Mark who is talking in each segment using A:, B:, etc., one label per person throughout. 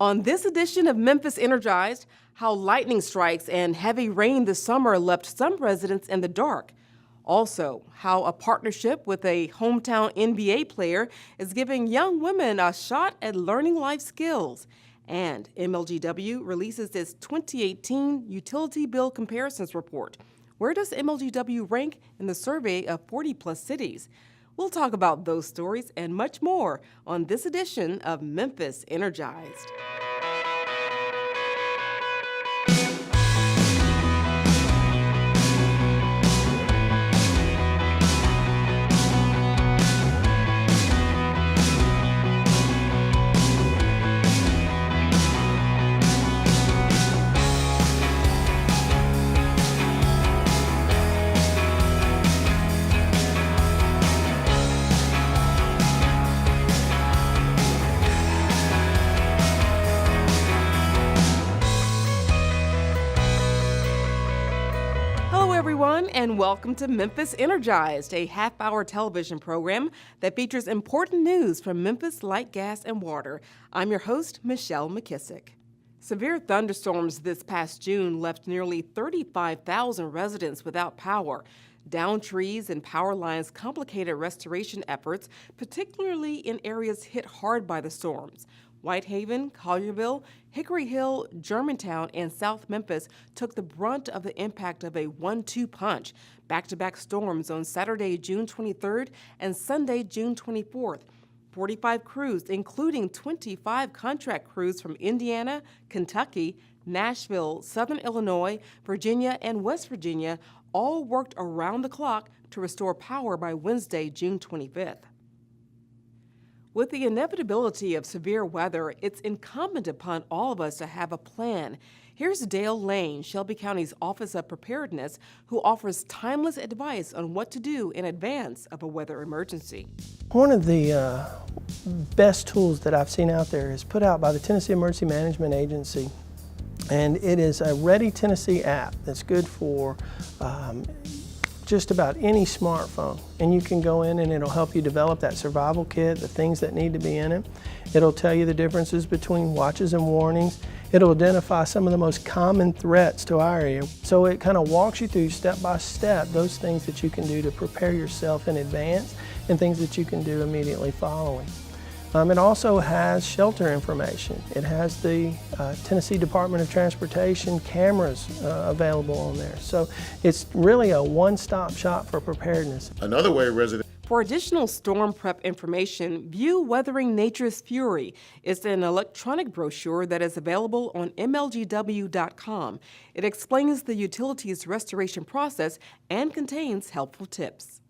A: On this edition of Memphis Energized, how lightning strikes and heavy rain this summer left some residents in the dark. Also, how a partnership with a hometown NBA player is giving young women a shot at learning life skills. And MLGW releases its 2018 Utility Bill Comparisons Report. Where does MLGW rank in the survey of 40-plus cities? We'll talk about those stories and much more on this edition of Memphis Energized. And welcome to Memphis Energized, a half-hour television program that features important news from Memphis Light, Gas, and Water. I'm your host, Michelle McKissick. Severe thunderstorms this past June left nearly 35,000 residents without power. Downed trees and power lines complicated restoration efforts, particularly in areas hit hard by the storms. Whitehaven, Collierville, Hickory Hill, Germantown, and South Memphis took the brunt of the impact of a 1-2 punch. Back-to-back storms on Saturday, June 23rd and Sunday, June 24th. 45 crews, including 25 contract crews from Indiana, Kentucky, Nashville, Southern Illinois, Virginia, and West Virginia, all worked around the clock to restore power by Wednesday, June 25th. With the inevitability of severe weather, it's incumbent upon all of us to have a plan. Here's Dale Lane, Shelby County's Office of Preparedness, who offers timeless advice on what to do in advance of a weather emergency.
B: One of the best tools that I've seen out there is put out by the Tennessee Emergency Management Agency, and it is a Ready Tennessee app that's good for just about any smartphone, and you can go in and it'll help you develop that survival kit, the things that need to be in it. It'll tell you the differences between watches and warnings. It'll identify some of the most common threats to our area. So it kind of walks you through step by step those things that you can do to prepare yourself in advance and things that you can do immediately following. It also has shelter information. It has the Tennessee Department of Transportation cameras available on there. So it's really a one-stop shop for preparedness.
C: Another way residents...
A: For additional storm prep information, view Weathering Nature's Fury. It's an electronic brochure that is available on MLGW.com. It explains the utility's restoration process and contains helpful tips.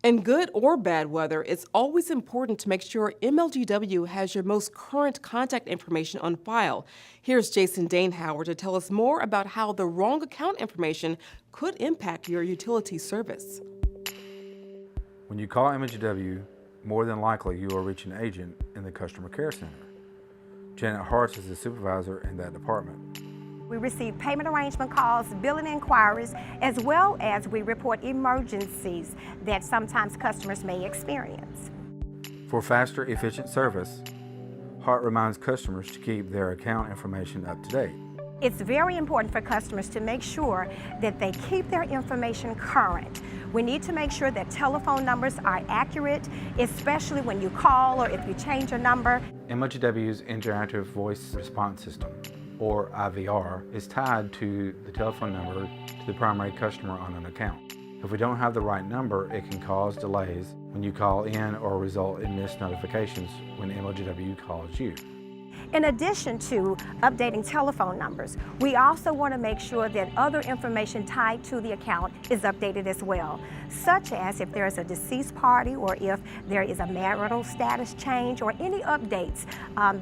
A: In good or bad weather, it's always important to make sure MLGW has your most current contact information on file. Here's Jason Danehauer to tell us more about how the wrong account information could impact your utility service.
D: When you call MLGW, more than likely you will reach an agent in the Customer Care Center. Janet Hartz is the supervisor in that department.
E: We receive payment arrangement calls, billing inquiries, as well as we report emergencies that sometimes customers may experience.
D: For faster, efficient service, Hart reminds customers to keep their account information up to date.
E: It's very important for customers to make sure that they keep their information current. We need to make sure that telephone numbers are accurate, especially when you call or if you change your number.
D: MLGW's Interactive Voice Response System, or IVR, is tied to the telephone number to the primary customer on an account. If we don't have the right number, it can cause delays when you call in or result in missed notifications when MLGW calls you.
E: In addition to updating telephone numbers, we also want to make sure that other information tied to the account is updated as well, such as if there is a deceased party or if there is a marital status change or any updates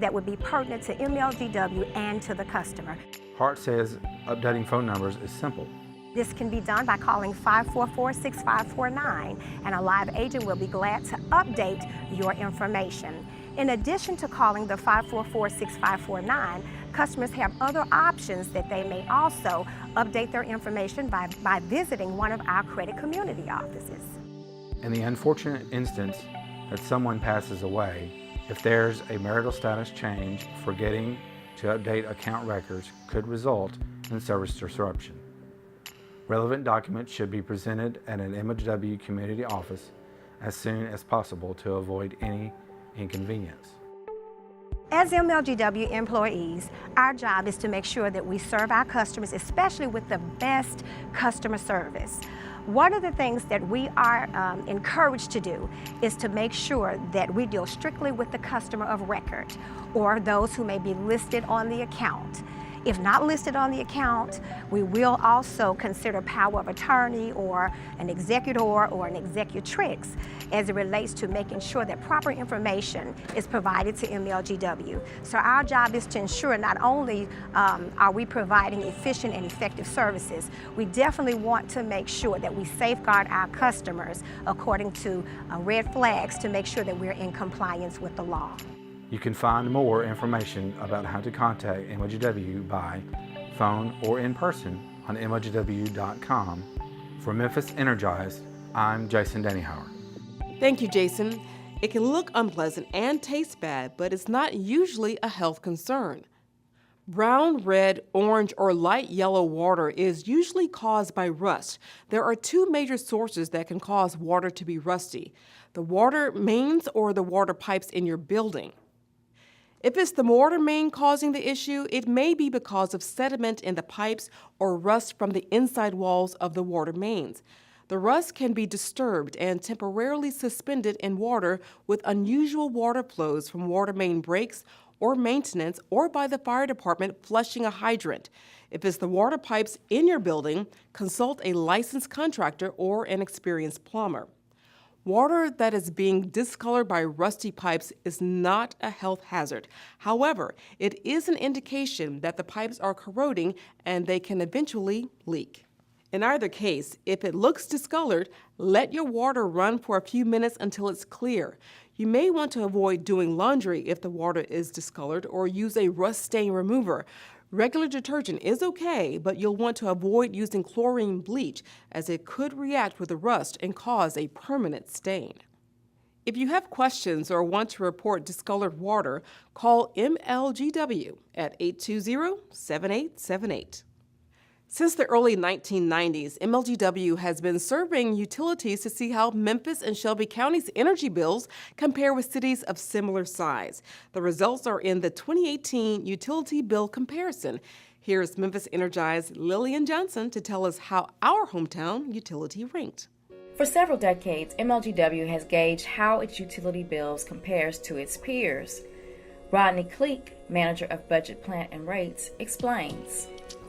E: that would be pertinent to MLGW and to the customer.
D: Hart says updating phone numbers is simple.
E: This can be done by calling 544-6549, and a live agent will be glad to update your information. In addition to calling the 544-6549, customers have other options that they may also update their information by visiting one of our credit community offices.
D: In the unfortunate instance that someone passes away, if there's a marital status change, forgetting to update account records could result in service disruption. Relevant documents should be presented at an MLGW community office as soon as possible to avoid any inconvenience.
E: As MLGW employees, our job is to make sure that we serve our customers, especially with the best customer service. One of the things that we are encouraged to do is to make sure that we deal strictly with the customer of record or those who may be listed on the account. If not listed on the account, we will also consider power of attorney or an executor or an executrix as it relates to making sure that proper information is provided to MLGW. So our job is to ensure not only are we providing efficient and effective services, we definitely want to make sure that we safeguard our customers according to red flags to make sure that we're in compliance with the law.
D: You can find more information about how to contact MLGW by phone or in person on MLGW.com. For Memphis Energized, I'm Jason Dannyhauer.
A: Thank you, Jason. It can look unpleasant and taste bad, but it's not usually a health concern. Brown, red, orange, or light yellow water is usually caused by rust. There are two major sources that can cause water to be rusty: the water mains or the water pipes in your building. If it's the water main causing the issue, it may be because of sediment in the pipes or rust from the inside walls of the water mains. The rust can be disturbed and temporarily suspended in water with unusual water flows from water main breaks or maintenance or by the fire department flushing a hydrant. If it's the water pipes in your building, consult a licensed contractor or an experienced plumber. Water that is being discolored by rusty pipes is not a health hazard. However, it is an indication that the pipes are corroding and they can eventually leak. In either case, if it looks discolored, let your water run for a few minutes until it's clear. You may want to avoid doing laundry if the water is discolored or use a rust stain remover. Regular detergent is okay, but you'll want to avoid using chlorine bleach as it could react with the rust and cause a permanent stain. If you have questions or want to report discolored water, call MLGW at 820-7878. Since the early 1990s, MLGW has been surveying utilities to see how Memphis and Shelby County's energy bills compare with cities of similar size. The results are in the 2018 utility bill comparison. Here's Memphis Energized Lillian Johnson to tell us how our hometown utility ranked.
C: For several decades, MLGW has gauged how its utility bills compares to its peers. Rodney Cleek, manager of Budget Plant and Rates, explains.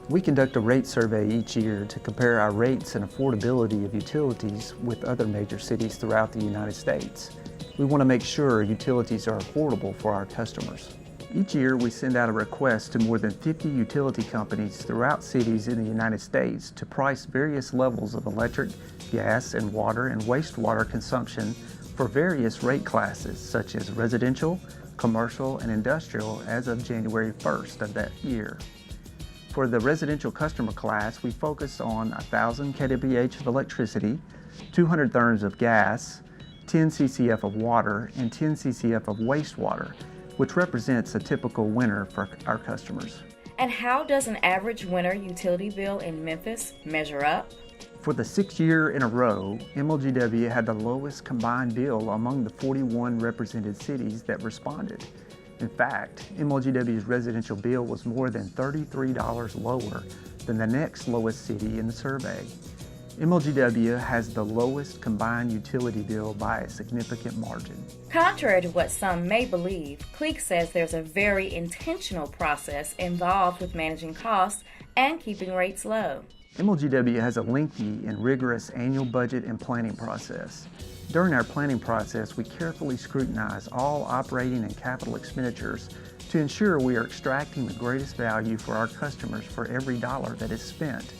F: We conduct a rate survey each year to compare our rates and affordability of utilities with other major cities throughout the United States. We want to make sure utilities are affordable for our customers. Each year, we send out a request to more than 50 utility companies throughout cities in the United States to price various levels of electric, gas, and water and wastewater consumption for various rate classes, such as residential, commercial, and industrial as of January 1st of that year. For the residential customer class, we focus on 1,000 kWh of electricity, 200 therms of gas, 10 ccf of water, and 10 ccf of wastewater, which represents a typical winter for our customers.
C: And how does an average winter utility bill in Memphis measure up?
F: For the 6th year in a row, MLGW had the lowest combined bill among the 41 represented cities that responded. In fact, MLGW's residential bill was more than $33 lower than the next lowest city in the survey. MLGW has the lowest combined utility bill by a significant margin.
C: Contrary to what some may believe, Cleek says there's a very intentional process involved with managing costs and keeping rates low.
F: MLGW has a lengthy and rigorous annual budget and planning process. During our planning process, we carefully scrutinize all operating and capital expenditures to ensure we are extracting the greatest value for our customers for every dollar that is spent.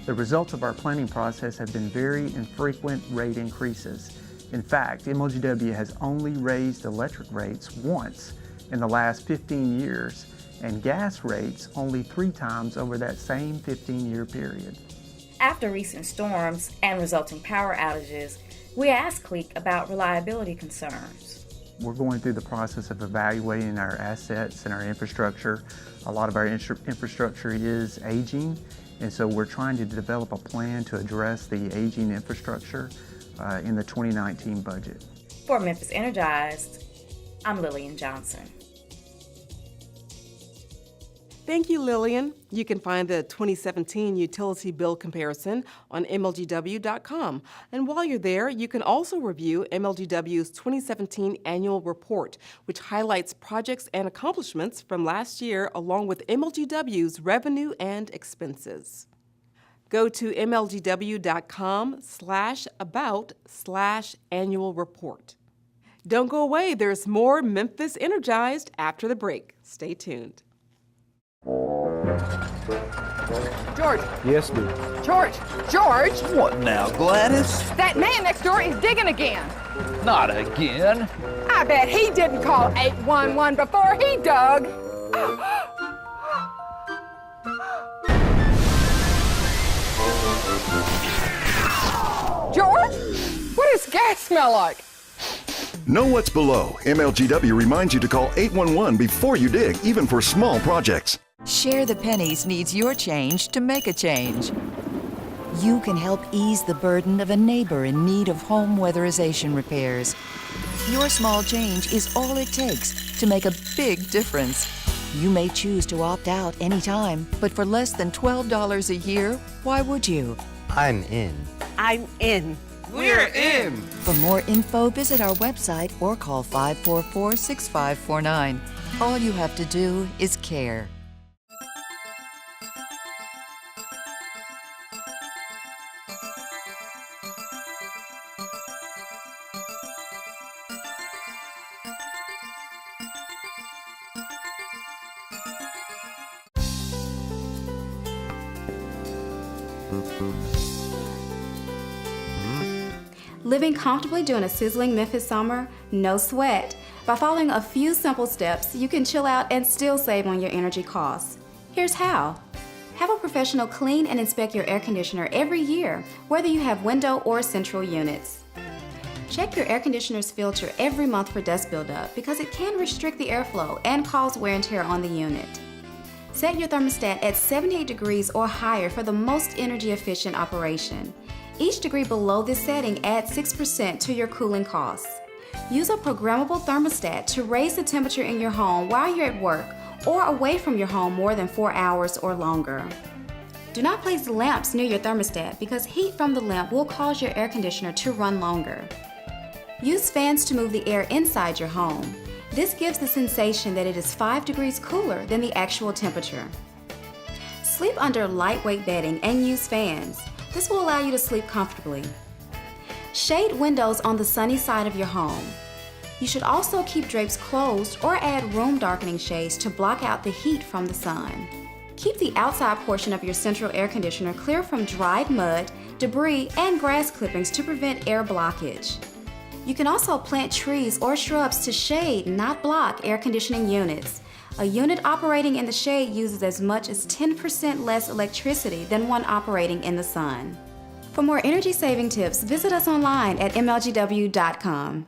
F: The results of our planning process have been very infrequent rate increases. In fact, MLGW has only raised electric rates once in the last 15 years and gas rates only 3 times over that same 15-year period.
C: After recent storms and resulting power outages, we asked Cleek about reliability concerns.
F: We're going through the process of evaluating our assets and our infrastructure. A lot of our infrastructure is aging, and so we're trying to develop a plan to address the aging infrastructure in the 2019 budget.
C: For Memphis Energized, I'm Lillian Johnson.
A: Thank you, Lillian. You can find the 2017 utility bill comparison on MLGW.com. And while you're there, you can also review MLGW's 2017 annual report, which highlights projects and accomplishments from last year, along with MLGW's revenue and expenses. Go to MLGW.com/about/annual report. Don't go away. There's more Memphis Energized after the break. Stay tuned.
G: George!
H: Yes, dear.
G: George! George!
H: What now, Gladys?
G: That man next door is digging again.
H: Not again.
G: I bet he didn't call 811 before he dug. George? What does gas smell like?
I: Know what's below. MLGW reminds you to call 811 before you dig, even for small projects.
J: Share the Pennies needs your change to make a change. You can help ease the burden of a neighbor in need of home weatherization repairs. Your small change is all it takes to make a big difference. You may choose to opt out anytime, but for less than $12 a year, why would you?
K: I'm in.
L: I'm in.
H: We're in.
J: For more info, visit our website or call 544-6549. All you have to do is care.
M: Living comfortably during a sizzling Memphis summer? No sweat. By following a few simple steps, you can chill out and still save on your energy costs. Here's how. Have a professional clean and inspect your air conditioner every year, whether you have window or central units. Check your air conditioner's filter every month for dust buildup because it can restrict the airflow and cause wear and tear on the unit. Set your thermostat at 78 degrees or higher for the most energy efficient operation. Each degree below this setting adds 6% to your cooling costs. Use a programmable thermostat to raise the temperature in your home while you're at work or away from your home more than 4 hours or longer. Do not place lamps near your thermostat because heat from the lamp will cause your air conditioner to run longer. Use fans to move the air inside your home. This gives the sensation that it is 5 degrees cooler than the actual temperature. Sleep under lightweight bedding and use fans. This will allow you to sleep comfortably. Shade windows on the sunny side of your home. You should also keep drapes closed or add room darkening shades to block out the heat from the sun. Keep the outside portion of your central air conditioner clear from dried mud, debris, and grass clippings to prevent air blockage. You can also plant trees or shrubs to shade, not block, air conditioning units. A unit operating in the shade uses as much as 10% less electricity than one operating in the sun. For more energy-saving tips, visit us online at MLGW.com.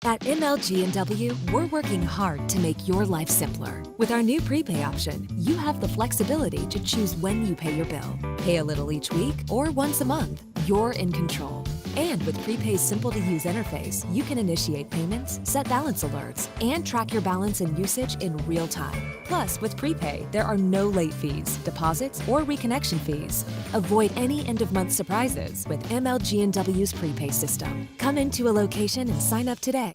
N: At MLG&W, we're working hard to make your life simpler. With our new prepay option, you have the flexibility to choose when you pay your bill. Pay a little each week or once a month. You're in control. And with Prepay's simple-to-use interface, you can initiate payments, set balance alerts, and track your balance and usage in real time. Plus, with Prepay, there are no late fees, deposits, or reconnection fees. Avoid any end-of-month surprises with MLG&W's Prepay system. Come into a location and sign up today.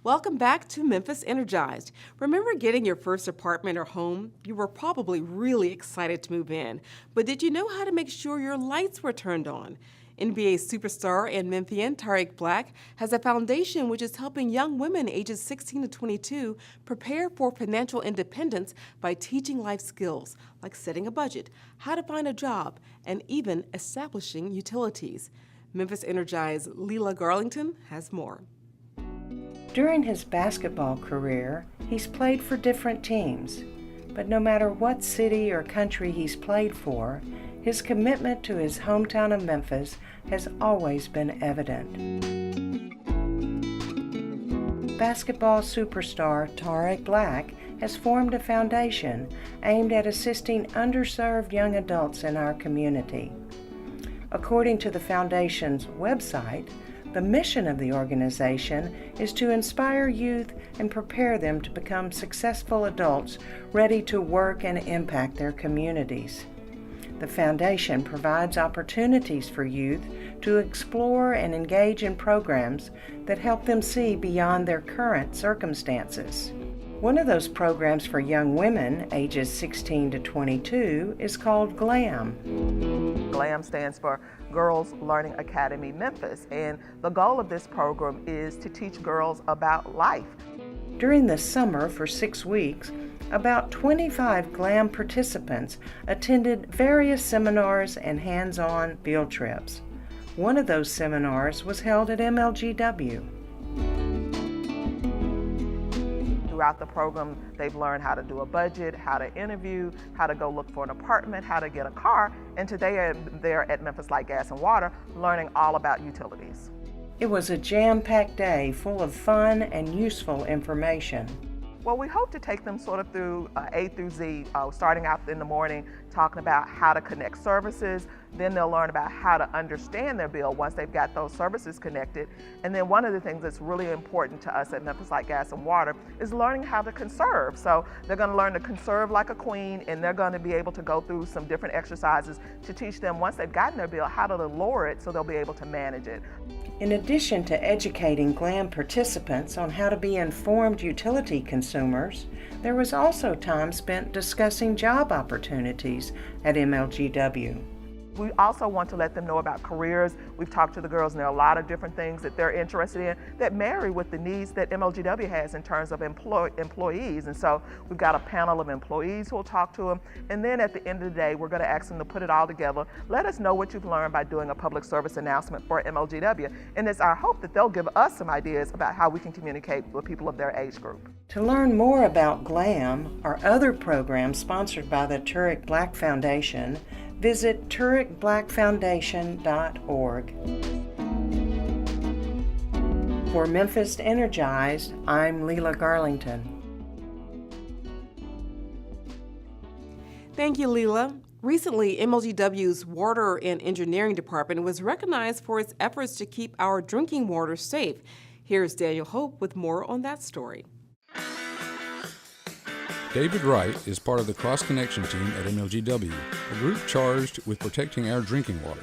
A: Welcome back to Memphis Energized. Remember getting your first apartment or home? You were probably really excited to move in, but did you know how to make sure your lights were turned on? NBA superstar and Memphian Tarik has a foundation which is helping young women ages 16 to 22 prepare for financial independence by teaching life skills like setting a budget, how to find a job, and even establishing utilities. Memphis Energized Leela Garlington has more.
O: During his basketball career, he's played for different teams.
K: But no matter what city or country he's played for, his commitment to his hometown of Memphis has always been evident. Basketball superstar Tarik has formed a foundation aimed at assisting underserved young adults in our community. According to the foundation's website, the mission of the organization is to inspire youth and prepare them to become successful adults ready to work and impact their communities. The foundation provides opportunities for youth to explore and engage in programs that help them see beyond their current circumstances. One of those programs for young women, ages 16 to 22, is called GLAM.
L: GLAM stands for Girls Learning Academy Memphis, and the goal of this program is to teach girls about life.
K: During the summer for 6 weeks, about 25 GLAM participants attended various seminars and hands-on field trips. One of those seminars was held at MLGW.
L: Throughout the program, they've learned how to do a budget, how to interview, how to go look for an apartment, how to get a car, and today they're at Memphis Light, Gas, and Water learning all about utilities.
K: It was a jam-packed day full of fun and useful information.
L: Well, we hope to take them sort of through A through Z, starting out in the morning, talking about how to connect services. Then they'll learn about how to understand their bill once they've got those services connected. And then one of the things that's really important to us at Memphis Light, Gas, and Water is learning how to conserve. So they're going to learn to conserve like a queen, and they're going to be able to go through some different exercises to teach them, once they've gotten their bill, how to lower it so they'll be able to manage it.
K: In addition to educating GLAM participants on how to be informed utility consumers, there was also time spent discussing job opportunities at MLGW.
L: We also want to let them know about careers. We've talked to the girls, and there are a lot of different things that they're interested in that marry with the needs that MLGW has in terms of employees. And so we've got a panel of employees who will talk to them. And then at the end of the day, we're going to ask them to put it all together. Let us know what you've learned by doing a public service announcement for MLGW. And it's our hope that they'll give us some ideas about how we can communicate with people of their age group.
K: To learn more about GLAM or other programs sponsored by the Tarik Black Foundation, visit tarikblackfoundation.org. For Memphis Energized, I'm Leela Garlington.
A: Thank you, Leela. Recently, MLGW's Water and Engineering Department was recognized for its efforts to keep our drinking water safe. Here's Daniel Hope with more on that story.
O: David Wright is part of the Cross Connection team at MLGW, a group charged with protecting our drinking water.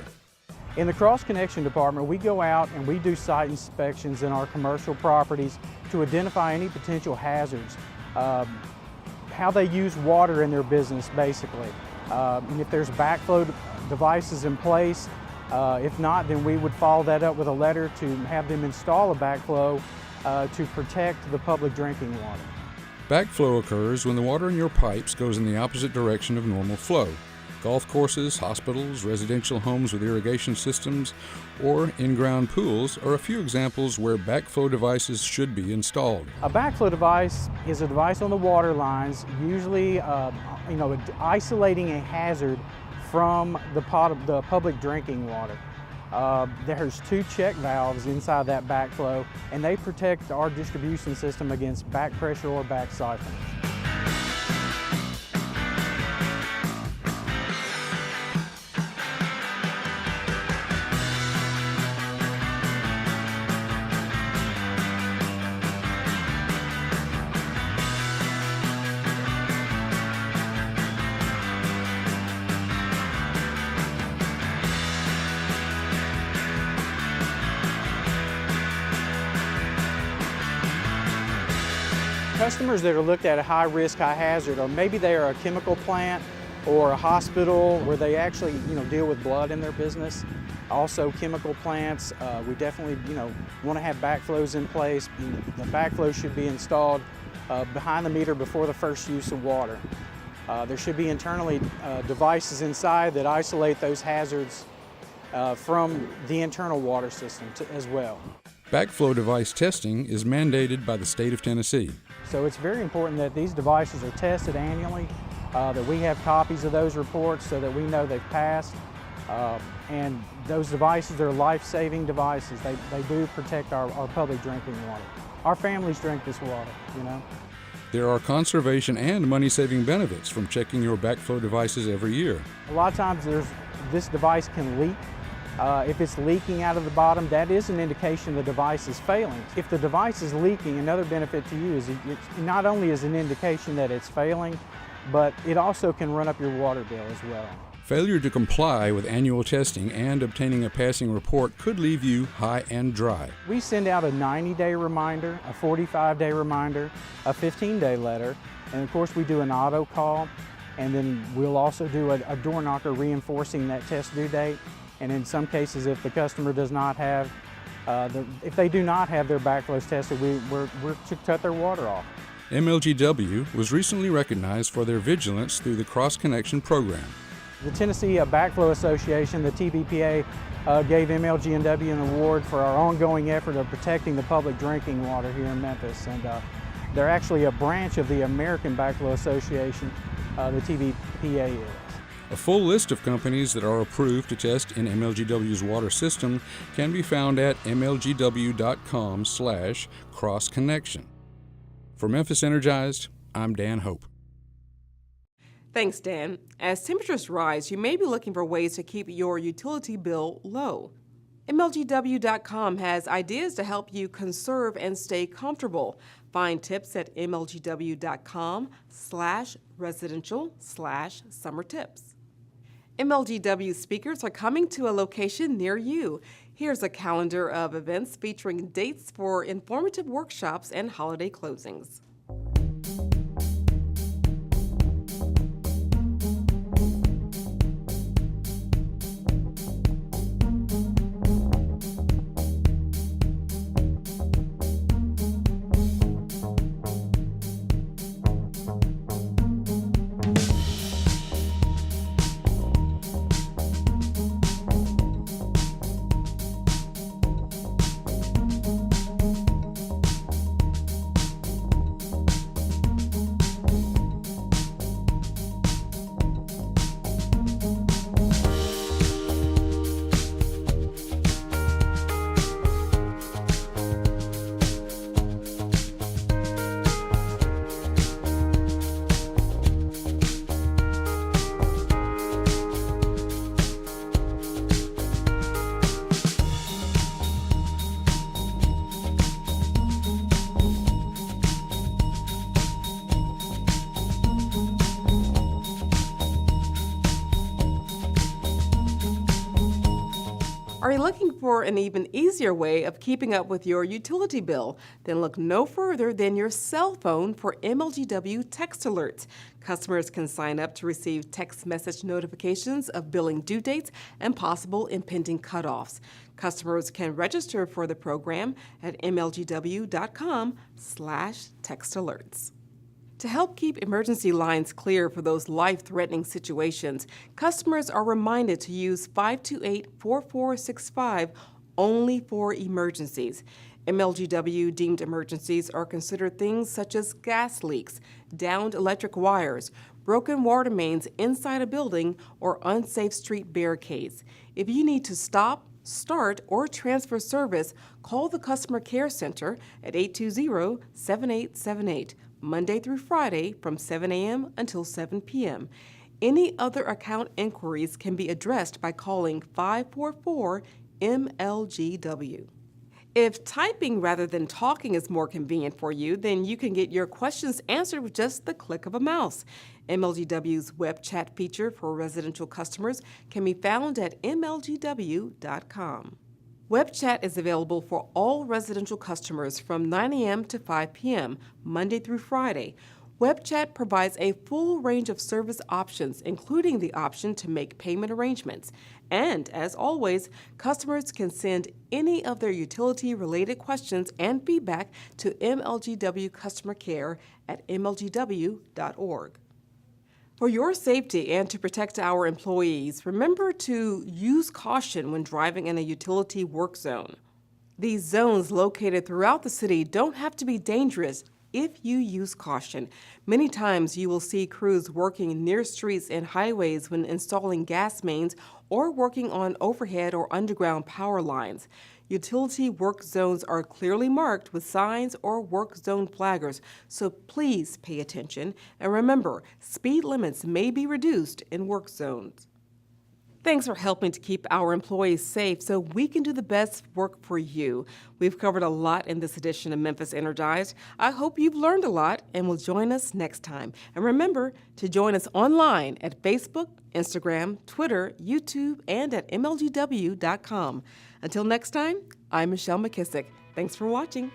P: In the Cross Connection department, we go out and we do site inspections in our commercial properties to identify any potential hazards, how they use water in their business basically. And if there's backflow devices in place, if not, then we would follow that up with a letter to have them install a backflow to protect the public drinking water.
O: Backflow occurs when the water in your pipes goes in the opposite direction of normal flow. Golf courses, hospitals, residential homes with irrigation systems, or in-ground pools are a few examples where backflow devices should be installed.
P: A backflow device is a device on the water lines, usually isolating a hazard from the public drinking water. There's 2 check valves inside that backflow, and they protect our distribution system against back pressure or back siphonage. Customers that are looked at a high risk, high hazard, or maybe they are a chemical plant or a hospital where they actually deal with blood in their business. Also chemical plants, we definitely want to have backflows in place. The backflow should be installed behind the meter before the first use of water. There should be internally devices inside that isolate those hazards from the internal water system as well.
O: Backflow device testing is mandated by the state of Tennessee.
P: So it's very important that these devices are tested annually, that we have copies of those reports so that we know they've passed. And those devices are life-saving devices. They do protect our public drinking water. Our families drink this water, you know.
O: There are conservation and money-saving benefits from checking your backflow devices every year.
P: A lot of times this device can leak. If it's leaking out of the bottom, that is an indication the device is failing. If the device is leaking, another benefit to you is it not only is an indication that it's failing, but it also can run up your water bill as well.
O: Failure to comply with annual testing and obtaining a passing report could leave you high and dry.
P: We send out a 90-day reminder, a 45-day reminder, a 15-day letter, and of course we do an auto call, and then we'll also do a door knocker reinforcing that test due date. And in some cases, if the customer does not have, if they do not have their backflows tested, we're to cut their water off.
O: MLGW was recently recognized for their vigilance through the Cross Connection program.
P: The Tennessee Backflow Association, the TBPA, gave MLGW an award for our ongoing effort of protecting the public drinking water here in Memphis. And they're actually a branch of the American Backflow Association, the TBPA is.
O: A full list of companies that are approved to test in MLGW's water system can be found at mlgw.com/crossconnection. For Memphis Energized, I'm Dan Hope.
A: Thanks, Dan. As temperatures rise, you may be looking for ways to keep your utility bill low. MLGW.com has ideas to help you conserve and stay comfortable. Find tips at mlgw.com/residential/summer tips. MLGW speakers are coming to a location near you. Here's a calendar of events featuring dates for informative workshops and holiday closings. Are you looking for an even easier way of keeping up with your utility bill? Then look no further than your cell phone for MLGW text alerts. Customers can sign up to receive text message notifications of billing due dates and possible impending cutoffs. Customers can register for the program at mlgw.com/textalerts. To help keep emergency lines clear for those life-threatening situations, customers are reminded to use 528-4465 only for emergencies. MLGW deemed emergencies are considered things such as gas leaks, downed electric wires, broken water mains inside a building, or unsafe street barricades. If you need to stop, start, or transfer service, call the Customer Care Center at 820-7878. Monday through Friday from 7 a.m. until 7 p.m. Any other account inquiries can be addressed by calling 544-MLGW. If typing rather than talking is more convenient for you, then you can get your questions answered with just the click of a mouse. MLGW's web chat feature for residential customers can be found at mlgw.com. Web chat is available for all residential customers from 9 a.m. to 5 p.m., Monday through Friday. Web chat provides a full range of service options, including the option to make payment arrangements. And, as always, customers can send any of their utility-related questions and feedback to MLGW Customer Care at mlgw.org. For your safety and to protect our employees, remember to use caution when driving in a utility work zone. These zones located throughout the city don't have to be dangerous, if you use caution. Many times you will see crews working near streets and highways when installing gas mains or working on overhead or underground power lines. Utility work zones are clearly marked with signs or work zone flaggers, so please pay attention. And remember, speed limits may be reduced in work zones. Thanks for helping to keep our employees safe so we can do the best work for you. We've covered a lot in this edition of Memphis Energized. I hope you've learned a lot and will join us next time. And remember to join us online at Facebook, Instagram, Twitter, YouTube, and at MLGW.com. Until next time, I'm Michelle McKissick. Thanks for watching.